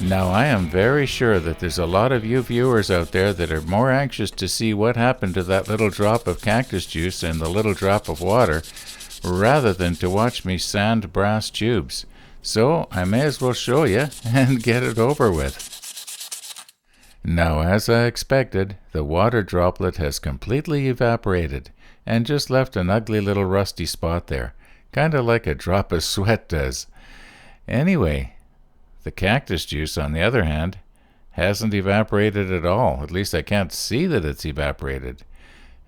Now, I am very sure that there's a lot of you viewers out there that are more anxious to see what happened to that little drop of cactus juice and the little drop of water, rather than to watch me sand brass tubes. So I may as well show you and get it over with. Now, as I expected, the water droplet has completely evaporated and just left an ugly little rusty spot there, kind of like a drop of sweat does. Anyway, the cactus juice, on the other hand, hasn't evaporated at all. At least I can't see that it's evaporated.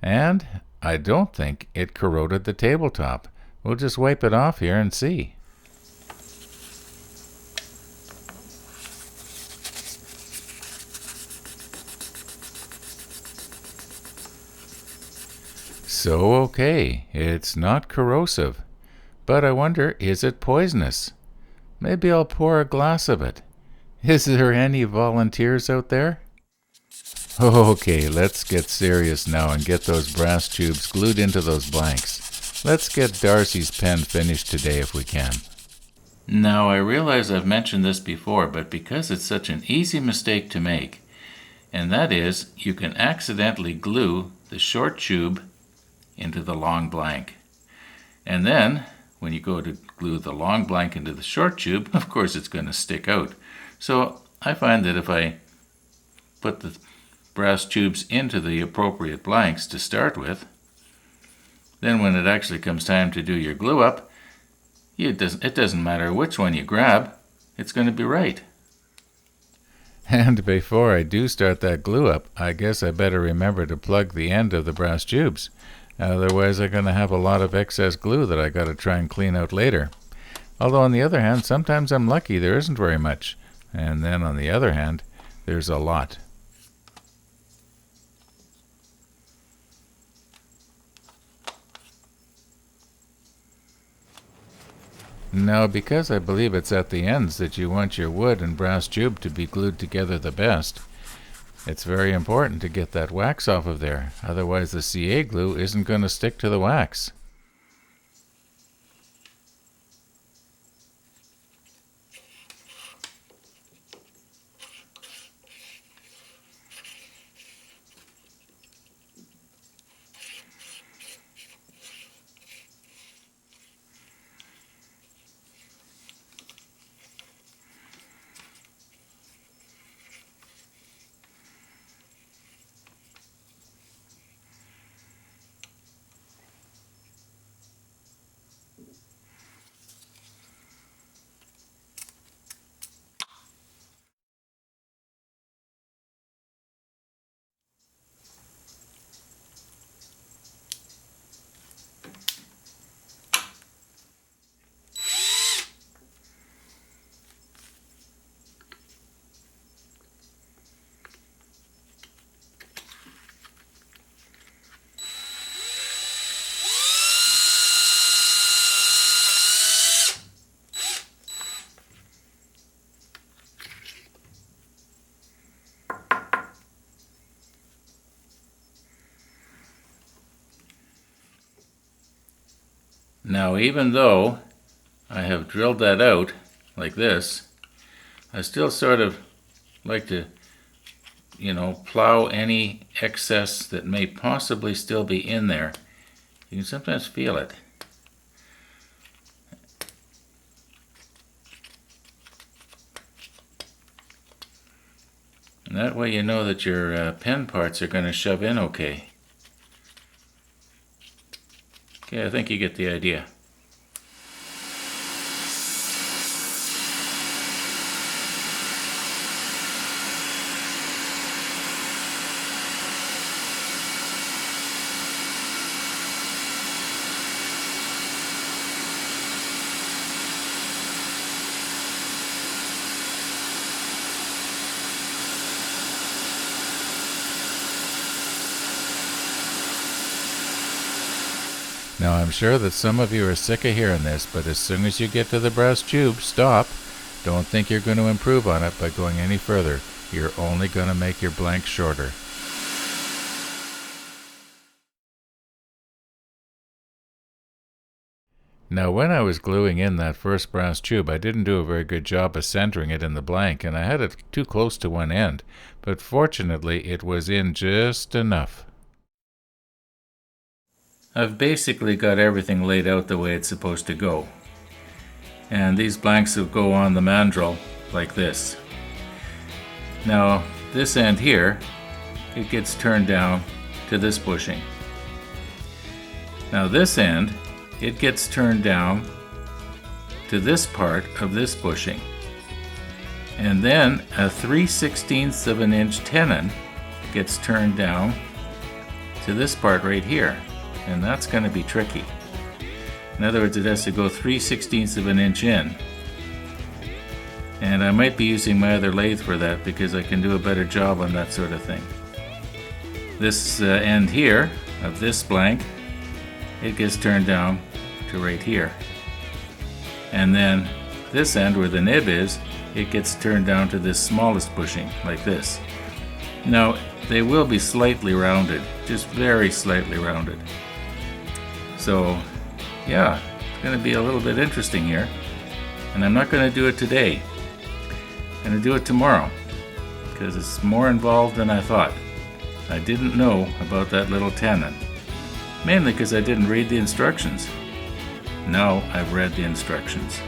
And I don't think it corroded the tabletop. We'll just wipe it off here and see. So, okay, it's not corrosive. But I wonder, is it poisonous? Maybe I'll pour a glass of it. Is there any volunteers out there? Okay, let's get serious now and get those brass tubes glued into those blanks. Let's get Darcy's pen finished today if we can. Now, I realize I've mentioned this before, but because it's such an easy mistake to make, and that is, you can accidentally glue the short tube into the long blank. And then, when you go to glue the long blank into the short tube, of course it's going to stick out. So I find that if I put the brass tubes into the appropriate blanks to start with, then when it actually comes time to do your glue up, it doesn't matter which one you grab, it's going to be right. And before I do start that glue up, I guess I better remember to plug the end of the brass tubes. Otherwise I'm going to have a lot of excess glue that I got to try and clean out later. Although on the other hand, sometimes I'm lucky there isn't very much. And then on the other hand, there's a lot. Now, because I believe it's at the ends that you want your wood and brass tube to be glued together the best, it's very important to get that wax off of there. Otherwise the CA glue isn't going to stick to the wax. Now, even though I have drilled that out like this, I still sort of like to, plow any excess that may possibly still be in there. You can sometimes feel it. And that way you know that your pen parts are going to shove in okay. Okay, I think you get the idea. Now, I'm sure that some of you are sick of hearing this, but as soon as you get to the brass tube, stop. Don't think you're going to improve on it by going any further. You're only going to make your blank shorter. Now, when I was gluing in that first brass tube, I didn't do a very good job of centering it in the blank, and I had it too close to one end, but fortunately it was in just enough. I've basically got everything laid out the way it's supposed to go. And these blanks will go on the mandrel like this. Now, this end here, it gets turned down to this bushing. Now this end, it gets turned down to this part of this bushing. And then a 3/16 of an inch tenon gets turned down to this part right here. And that's going to be tricky. In other words, it has to go 3/16 of an inch in. And I might be using my other lathe for that because I can do a better job on that sort of thing. This end here of this blank, it gets turned down to right here. And then this end where the nib is, it gets turned down to this smallest bushing, like this. Now, they will be slightly rounded, just very slightly rounded. So, yeah, it's going to be a little bit interesting here. And I'm not going to do it today. I'm going to do it tomorrow, because it's more involved than I thought. I didn't know about that little tenon, mainly because I didn't read the instructions. Now I've read the instructions.